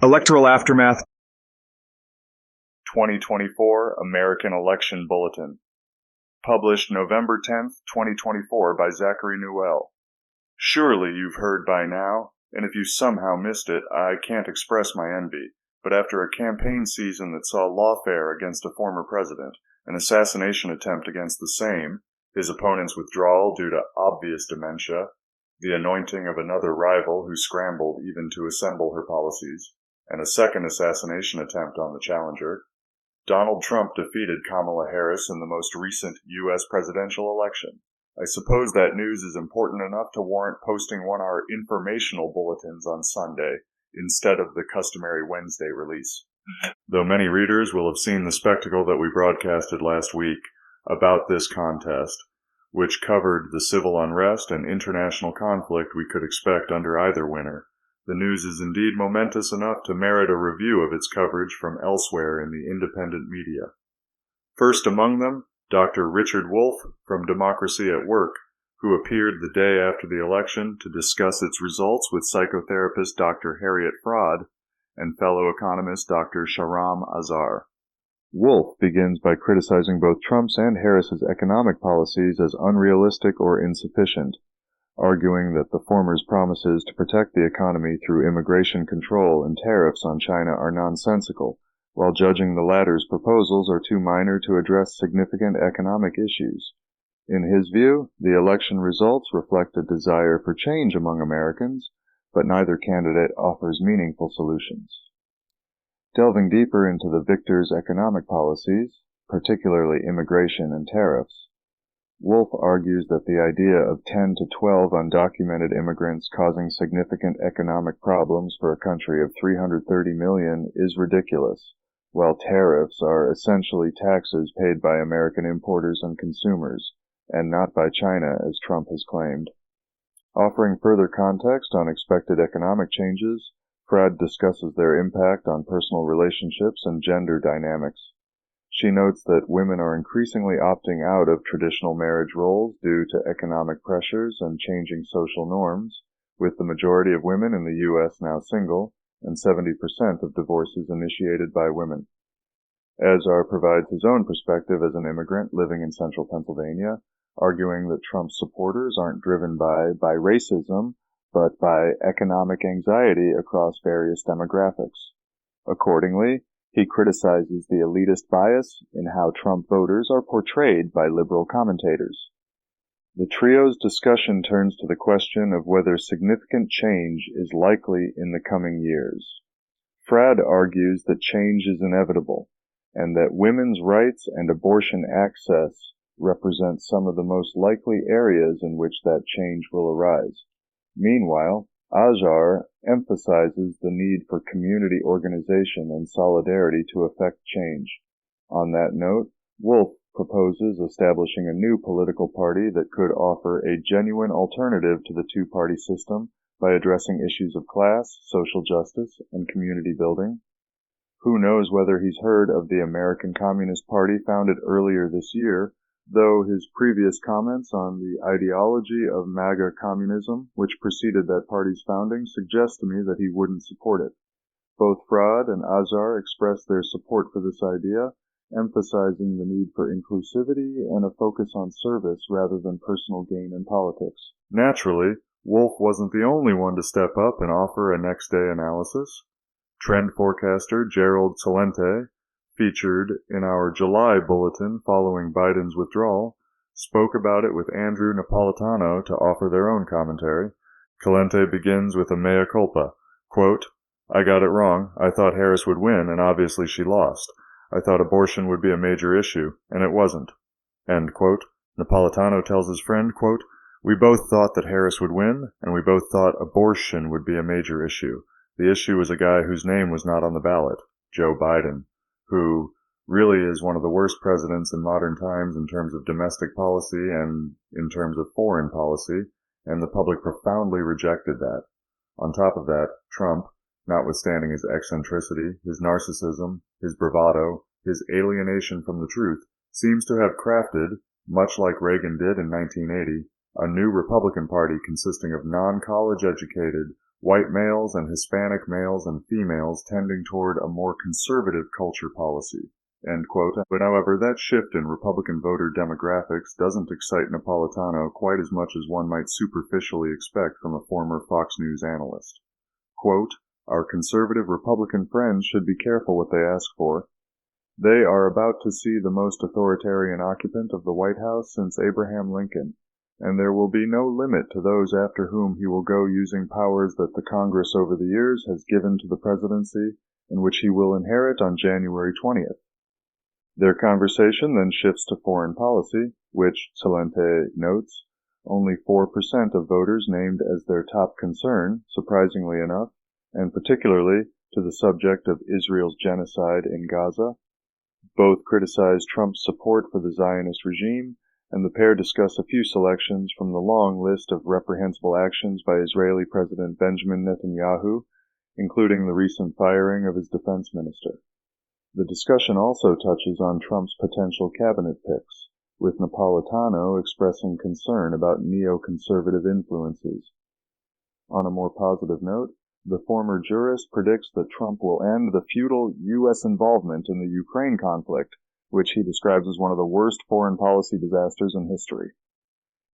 Electoral Aftermath 2024 American Election Bulletin. Published November 10th, 2024 by Zachary Newell. Surely you've heard by now, and if you somehow missed it, I can't express my envy, but after a campaign season that saw lawfare against a former president, an assassination attempt against the same, his opponent's withdrawal due to obvious dementia, the anointing of another rival who scrambled even to assemble her policies, and a second assassination attempt on the challenger, Donald Trump defeated Kamala Harris in the most recent U.S. presidential election. I suppose that news is important enough to warrant posting one of our informational bulletins on Sunday, instead of the customary Wednesday release. Though many readers will have seen the spectacle that we broadcasted last week about this contest, which covered the civil unrest and international conflict we could expect under either winner, the news is indeed momentous enough to merit a review of its coverage from elsewhere in the independent media. First among them, Dr. Richard Wolff from Democracy at Work, who appeared the day after the election to discuss its results with psychotherapist Dr. Harriet Fraad and fellow economist Dr. Shahram Azhar. Wolff begins by criticizing both Trump's and Harris's economic policies as unrealistic or insufficient, arguing that the former's promises to protect the economy through immigration control and tariffs on China are nonsensical, while judging the latter's proposals are too minor to address significant economic issues. In his view, the election results reflect a desire for change among Americans, but neither candidate offers meaningful solutions. Delving deeper into the victor's economic policies, particularly immigration and tariffs, Wolff argues that the idea of 10 to 12 undocumented immigrants causing significant economic problems for a country of 330 million is ridiculous, while tariffs are essentially taxes paid by American importers and consumers, and not by China as Trump has claimed. Offering further context on expected economic changes, Fraad discusses their impact on personal relationships and gender dynamics. She notes that women are increasingly opting out of traditional marriage roles due to economic pressures and changing social norms, with the majority of women in the U.S. now single, and 70% of divorces initiated by women. Azhar provides his own perspective as an immigrant living in central Pennsylvania, arguing that Trump's supporters aren't driven by racism, but by economic anxiety across various demographics. Accordingly, he criticizes the elitist bias in how Trump voters are portrayed by liberal commentators. The trio's discussion turns to the question of whether significant change is likely in the coming years. Fraad argues that change is inevitable, and that women's rights and abortion access represent some of the most likely areas in which that change will arise. Meanwhile, Azhar emphasizes the need for community organization and solidarity to effect change. On that note, Wolff proposes establishing a new political party that could offer a genuine alternative to the two-party system by addressing issues of class, social justice, and community building. Who knows whether he's heard of the American Communist Party founded earlier this year, though his previous comments on the ideology of MAGA communism, which preceded that party's founding, suggest to me that he wouldn't support it. Both Fraad and Azhar expressed their support for this idea, emphasizing the need for inclusivity and a focus on service rather than personal gain in politics. Naturally, Wolff wasn't the only one to step up and offer a next-day analysis. Trend forecaster Gerald Celente, featured in our July bulletin following Biden's withdrawal, spoke about it with Andrew Napolitano to offer their own commentary. Celente begins with a mea culpa. Quote, "I got it wrong. I thought Harris would win, and obviously she lost. I thought abortion would be a major issue, and it wasn't." End quote. Napolitano tells his friend, quote, "We both thought that Harris would win, and we both thought abortion would be a major issue. The issue was a guy whose name was not on the ballot, Joe Biden, who really is one of the worst presidents in modern times in terms of domestic policy and in terms of foreign policy, and the public profoundly rejected that. On top of that, Trump, notwithstanding his eccentricity, his narcissism, his bravado, his alienation from the truth, seems to have crafted, much like Reagan did in 1980, a new Republican Party consisting of non-college educated, white males and Hispanic males and females tending toward a more conservative culture policy, end quote. But however, that shift in Republican voter demographics doesn't excite Napolitano quite as much as one might superficially expect from a former Fox News analyst. Quote, "Our conservative Republican friends should be careful what they ask for. They are about to see the most authoritarian occupant of the White House since Abraham Lincoln, and there will be no limit to those after whom he will go using powers that the Congress over the years has given to the presidency and which he will inherit on January 20th. Their conversation then shifts to foreign policy, which, Celente notes, only 4% of voters named as their top concern, surprisingly enough, and particularly to the subject of Israel's genocide in Gaza. Both criticize Trump's support for the Zionist regime, and the pair discuss a few selections from the long list of reprehensible actions by Israeli President Benjamin Netanyahu, including the recent firing of his defense minister. The discussion also touches on Trump's potential cabinet picks, with Napolitano expressing concern about neoconservative influences. On a more positive note, the former jurist predicts that Trump will end the futile U.S. involvement in the Ukraine conflict, which he describes as one of the worst foreign policy disasters in history.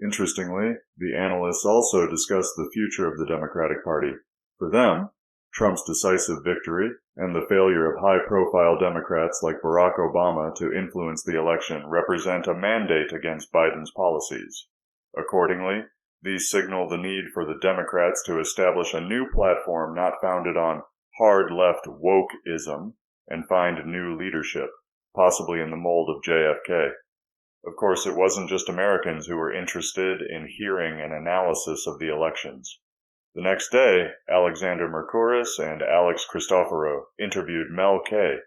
Interestingly, the analysts also discuss the future of the Democratic Party. For them, Trump's decisive victory and the failure of high-profile Democrats like Barack Obama to influence the election represent a mandate against Biden's policies. Accordingly, these signal the need for the Democrats to establish a new platform not founded on hard-left wokeism and find new leadership, possibly in the mold of JFK. Of course, it wasn't just Americans who were interested in hearing an analysis of the elections. The next day, Alexander Mercouris and Alex Cristoforo interviewed Mel K,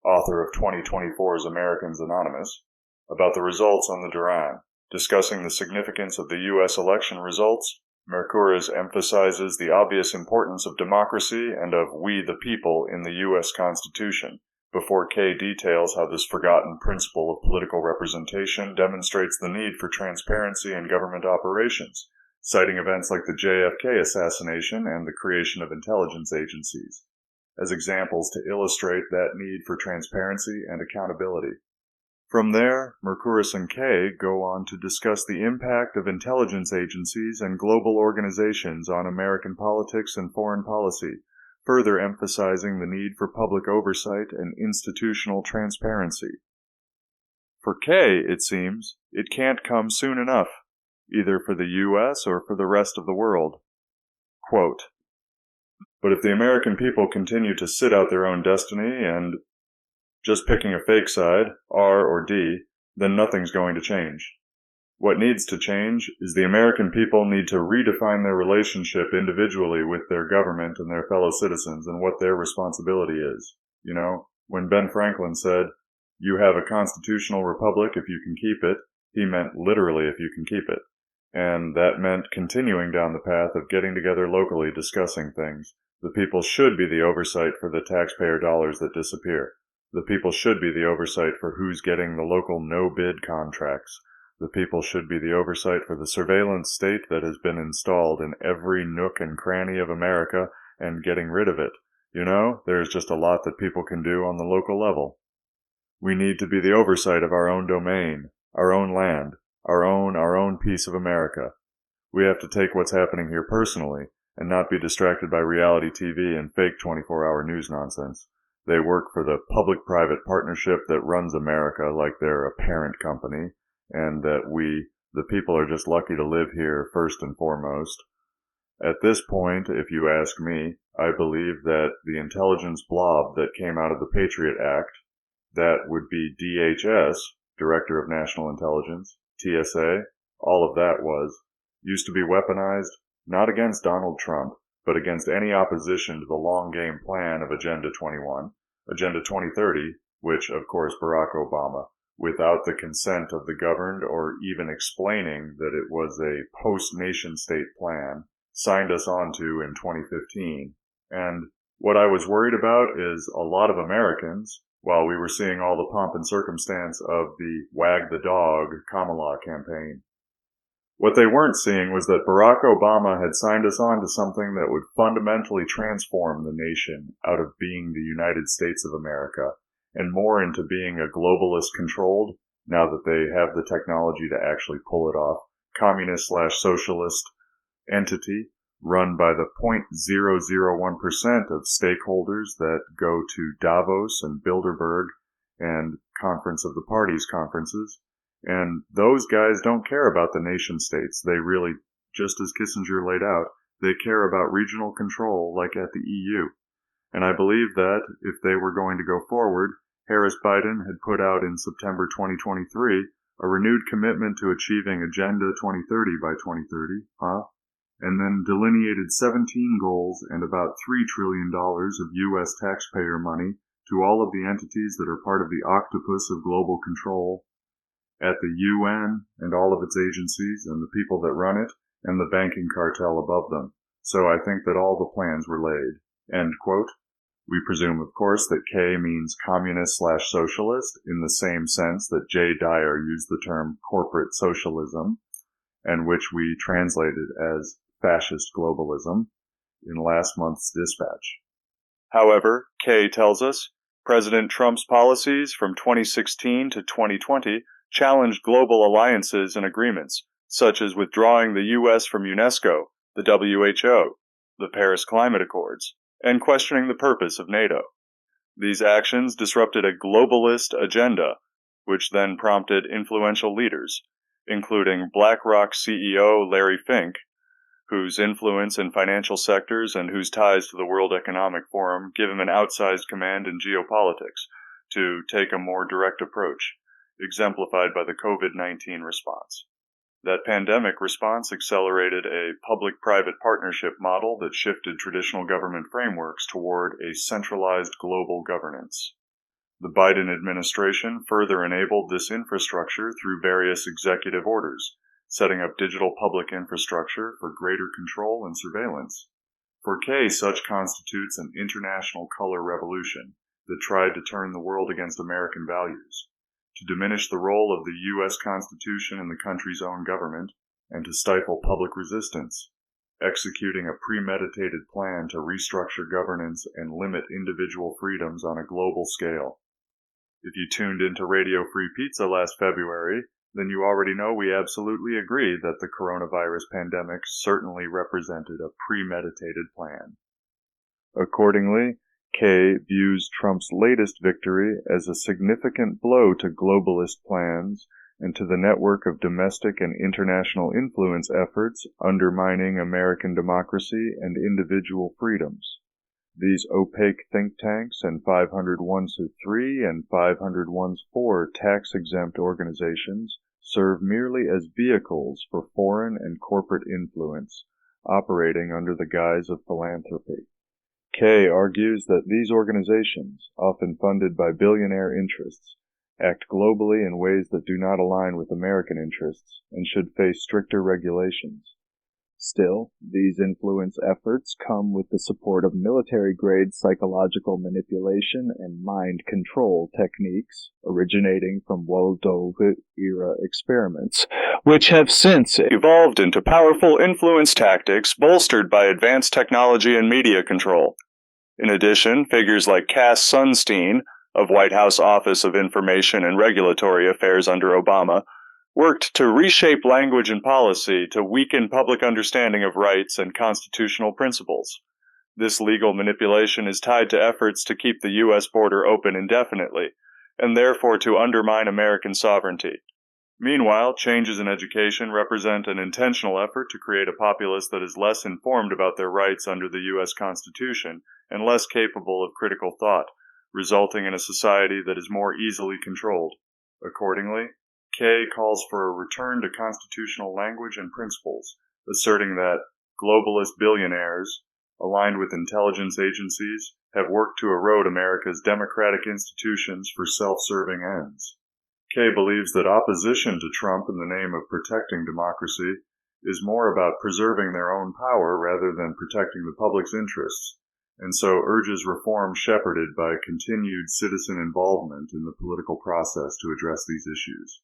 author of 2024's Americans Anonymous, about the results on the Duran. Discussing the significance of the U.S. election results, Mercouris emphasizes the obvious importance of democracy and of we the people in the U.S. Constitution, before Kay details how this forgotten principle of political representation demonstrates the need for transparency in government operations, citing events like the JFK assassination and the creation of intelligence agencies, as examples to illustrate that need for transparency and accountability. From there, Mercouris and Kay go on to discuss the impact of intelligence agencies and global organizations on American politics and foreign policy, further emphasizing the need for public oversight and institutional transparency. For Kay, it seems, it can't come soon enough, either for the U.S. or for the rest of the world. Quote, "But if the American people continue to sit out their own destiny and just picking a fake side, R or D, then nothing's going to change. What needs to change is the American people need to redefine their relationship individually with their government and their fellow citizens and what their responsibility is. You know, when Ben Franklin said, 'You have a constitutional republic if you can keep it,' he meant literally if you can keep it. And that meant continuing down the path of getting together locally discussing things. The people should be the oversight for the taxpayer dollars that disappear. The people should be the oversight for who's getting the local no-bid contracts. The people should be the oversight for the surveillance state that has been installed in every nook and cranny of America and getting rid of it. You know, there's just a lot that people can do on the local level. We need to be the oversight of our own domain, our own land, our own piece of America. We have to take what's happening here personally and not be distracted by reality TV and fake 24-hour news nonsense. They work for the public-private partnership that runs America like they're a parent company, and that we, the people, are just lucky to live here first and foremost. At this point, if you ask me, I believe that the intelligence blob that came out of the Patriot Act, that would be DHS, Director of National Intelligence, TSA, all of that used to be weaponized not against Donald Trump, but against any opposition to the long-game plan of Agenda 21, Agenda 2030, which, of course, Barack Obama, without the consent of the governed or even explaining that it was a post-nation-state plan, signed us onto in 2015. And what I was worried about is a lot of Americans, while we were seeing all the pomp and circumstance of the Wag the Dog Kamala campaign, What they weren't seeing was that Barack Obama had signed us on to something that would fundamentally transform the nation out of being the United States of America and more into being a globalist-controlled, now that they have the technology to actually pull it off, communist/socialist entity run by the 0.001% of stakeholders that go to Davos and Bilderberg and Conference of the Parties conferences. And those guys don't care about the nation states. They really, just as Kissinger laid out, they care about regional control like at the EU. And I believe that if they were going to go forward, Harris-Biden had put out in September 2023 a renewed commitment to achieving Agenda 2030 by 2030, and then delineated 17 goals and about $3 trillion of U.S. taxpayer money to all of the entities that are part of the octopus of global control at the UN and all of its agencies and the people that run it and the banking cartel above them. So I think that all the plans were laid. End quote. We presume, of course, that K means communist/socialist in the same sense that J. Dyer used the term corporate socialism, and which we translated as fascist globalism in last month's dispatch. However, K tells us, President Trump's policies from 2016 to 2020 challenged global alliances and agreements, such as withdrawing the U.S. from UNESCO, the WHO, the Paris Climate Accords, and questioning the purpose of NATO. These actions disrupted a globalist agenda, which then prompted influential leaders, including BlackRock CEO Larry Fink, whose influence in financial sectors and whose ties to the World Economic Forum give him an outsized command in geopolitics, to take a more direct approach, exemplified by the COVID-19 response. That pandemic response accelerated a public-private partnership model that shifted traditional government frameworks toward a centralized global governance. The Biden administration further enabled this infrastructure through various executive orders, setting up digital public infrastructure for greater control and surveillance. For K, such constitutes an international color revolution that tried to turn the world against American values, to diminish the role of the U.S. Constitution in the country's own government, and to stifle public resistance, executing a premeditated plan to restructure governance and limit individual freedoms on a global scale. If you tuned into Radio Free Pizza last February, then you already know we absolutely agree that the coronavirus pandemic certainly represented a premeditated plan. Accordingly, K views Trump's latest victory as a significant blow to globalist plans and to the network of domestic and international influence efforts undermining American democracy and individual freedoms. These opaque think tanks and 501(c)(3) and 501(c)(4) tax-exempt organizations serve merely as vehicles for foreign and corporate influence, operating under the guise of philanthropy. K argues that these organizations, often funded by billionaire interests, act globally in ways that do not align with American interests and should face stricter regulations. Still, these influence efforts come with the support of military-grade psychological manipulation and mind control techniques originating from Waldorf-era experiments, which have since evolved into powerful influence tactics bolstered by advanced technology and media control. In addition, figures like Cass Sunstein, of White House Office of Information and Regulatory Affairs under Obama, worked to reshape language and policy to weaken public understanding of rights and constitutional principles. This legal manipulation is tied to efforts to keep the U.S. border open indefinitely, and therefore to undermine American sovereignty. Meanwhile, changes in education represent an intentional effort to create a populace that is less informed about their rights under the U.S. Constitution and less capable of critical thought, resulting in a society that is more easily controlled. Accordingly, K calls for a return to constitutional language and principles, asserting that globalist billionaires, aligned with intelligence agencies, have worked to erode America's democratic institutions for self-serving ends. K believes that opposition to Trump in the name of protecting democracy is more about preserving their own power rather than protecting the public's interests, and so urges reform shepherded by continued citizen involvement in the political process to address these issues.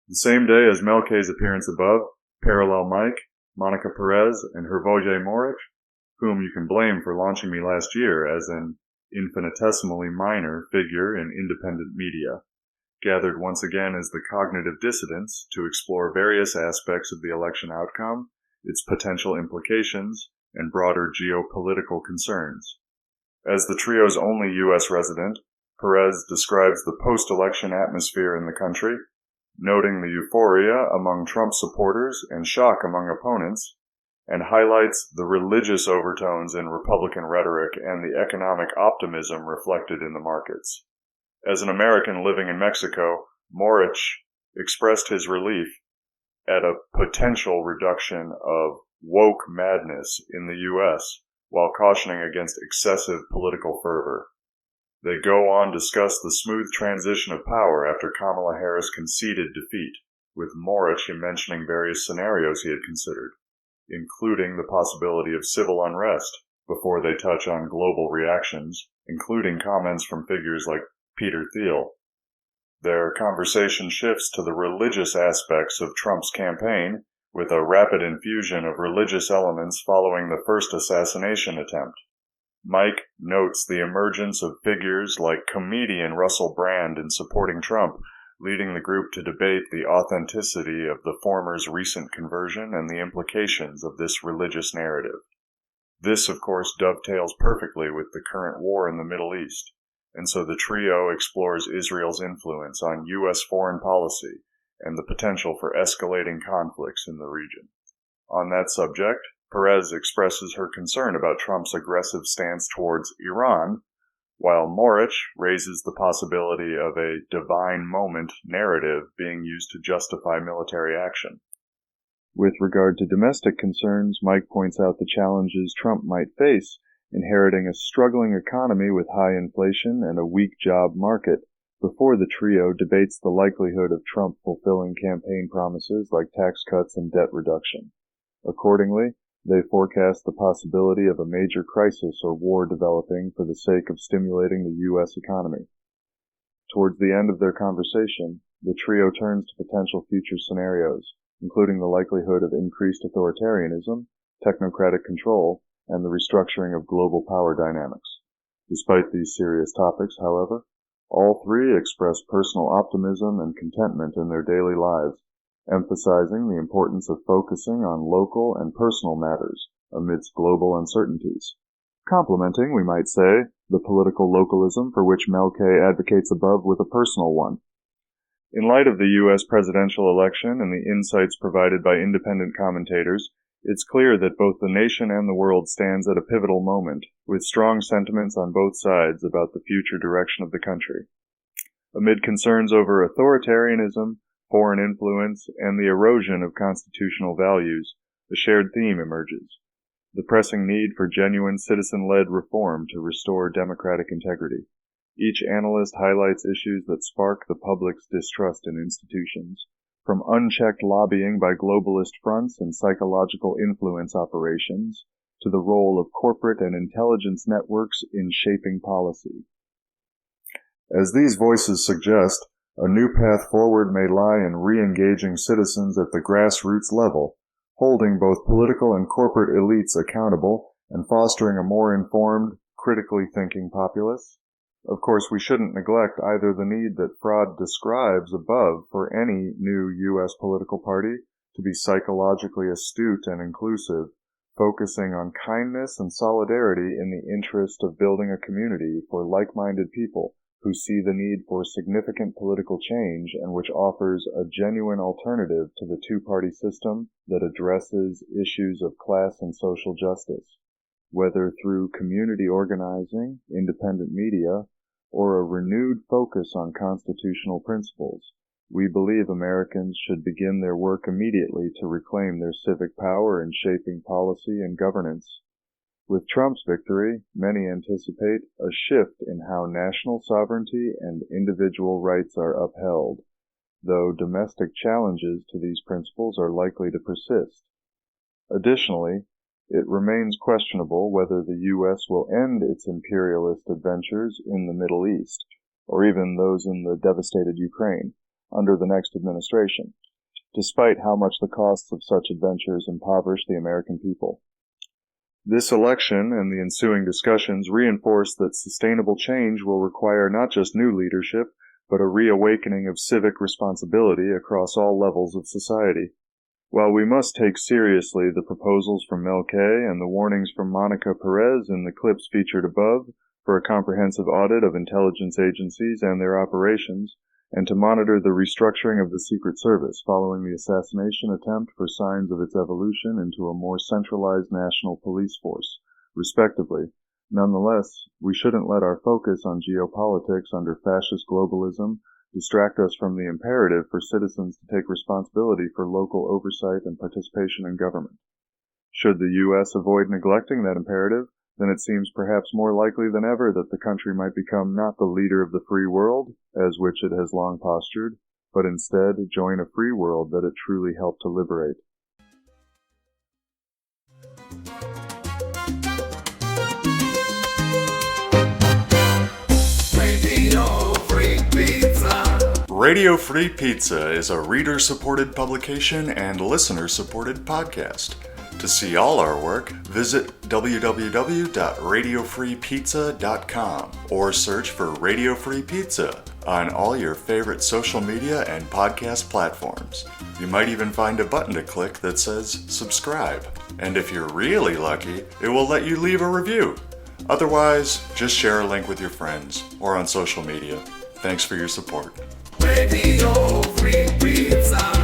The same day as Mel K's appearance above, Parallel Mike, Monica Perez, and Hrvoje Moric, whom you can blame for launching me last year as an infinitesimally minor figure in independent media, gathered once again as the cognitive dissidents to explore various aspects of the election outcome, its potential implications, and broader geopolitical concerns. As the trio's only U.S. resident, Perez describes the post-election atmosphere in the country, noting the euphoria among Trump supporters and shock among opponents, and highlights the religious overtones in Republican rhetoric and the economic optimism reflected in the markets. As an American living in Mexico, Moric expressed his relief at a potential reduction of woke madness in the U.S., while cautioning against excessive political fervor. They go on to discuss the smooth transition of power after Kamala Harris conceded defeat, with Moric mentioning various scenarios he had considered, including the possibility of civil unrest, before they touch on global reactions, including comments from figures like Peter Thiel. Their conversation shifts to the religious aspects of Trump's campaign, with a rapid infusion of religious elements following the first assassination attempt. Mike notes the emergence of figures like comedian Russell Brand in supporting Trump, leading the group to debate the authenticity of the former's recent conversion and the implications of this religious narrative. This, of course, dovetails perfectly with the current war in the Middle East, and so the trio explores Israel's influence on U.S. foreign policy and the potential for escalating conflicts in the region. On that subject, Perez expresses her concern about Trump's aggressive stance towards Iran, while Moric raises the possibility of a divine moment narrative being used to justify military action. With regard to domestic concerns, Mike points out the challenges Trump might face, inheriting a struggling economy with high inflation and a weak job market, before the trio debates the likelihood of Trump fulfilling campaign promises like tax cuts and debt reduction. Accordingly, they forecast the possibility of a major crisis or war developing for the sake of stimulating the U.S. economy. Towards the end of their conversation, the trio turns to potential future scenarios, including the likelihood of increased authoritarianism, technocratic control, and the restructuring of global power dynamics. Despite these serious topics, however, all three express personal optimism and contentment in their daily lives, emphasizing the importance of focusing on local and personal matters amidst global uncertainties, complementing, we might say, the political localism for which Mel K advocates above with a personal one. In light of the U.S. presidential election and the insights provided by independent commentators, it's clear that both the nation and the world stands at a pivotal moment, with strong sentiments on both sides about the future direction of the country. Amid concerns over authoritarianism, foreign influence, and the erosion of constitutional values, a shared theme emerges: the pressing need for genuine citizen-led reform to restore democratic integrity. Each analyst highlights issues that spark the public's distrust in institutions, from unchecked lobbying by globalist fronts and psychological influence operations, to the role of corporate and intelligence networks in shaping policy. As these voices suggest, a new path forward may lie in re-engaging citizens at the grassroots level, holding both political and corporate elites accountable and fostering a more informed, critically thinking populace. Of course, we shouldn't neglect either the need that Fraad describes above for any new U.S. political party to be psychologically astute and inclusive, focusing on kindness and solidarity in the interest of building a community for like-minded people who see the need for significant political change and which offers a genuine alternative to the two-party system that addresses issues of class and social justice. Whether through community organizing, independent media, or a renewed focus on constitutional principles, we believe Americans should begin their work immediately to reclaim their civic power in shaping policy and governance. With Trump's victory, many anticipate a shift in how national sovereignty and individual rights are upheld, though domestic challenges to these principles are likely to persist. Additionally, it remains questionable whether the U.S. will end its imperialist adventures in the Middle East, or even those in the devastated Ukraine, under the next administration. despite how much the costs of such adventures impoverish the American people. This election and the ensuing discussions reinforce that sustainable change will require not just new leadership, but a reawakening of civic responsibility across all levels of society. While we must take seriously the proposals from Mel K and the warnings from Monica Perez in the clips featured above for a comprehensive audit of intelligence agencies and their operations, and to monitor the restructuring of the Secret Service following the assassination attempt for signs of its evolution into a more centralized national police force, respectively, nonetheless, we shouldn't let our focus on geopolitics under fascist globalism distract us from the imperative for citizens to take responsibility for local oversight and participation in government. Should the U.S. avoid neglecting that imperative, then it seems perhaps more likely than ever that the country might become not the leader of the free world, as which it has long postured, but instead join a free world that it truly helped to liberate. Radio Free Pizza is a reader-supported publication and listener-supported podcast. To see all our work, visit www.radiofreepizza.com or search for Radio Free Pizza on all your favorite social media and podcast platforms. You might even find a button to click that says subscribe. And if you're really lucky, it will let you leave a review. Otherwise, just share a link with your friends or on social media. Thanks for your support. Radio Free Pizza.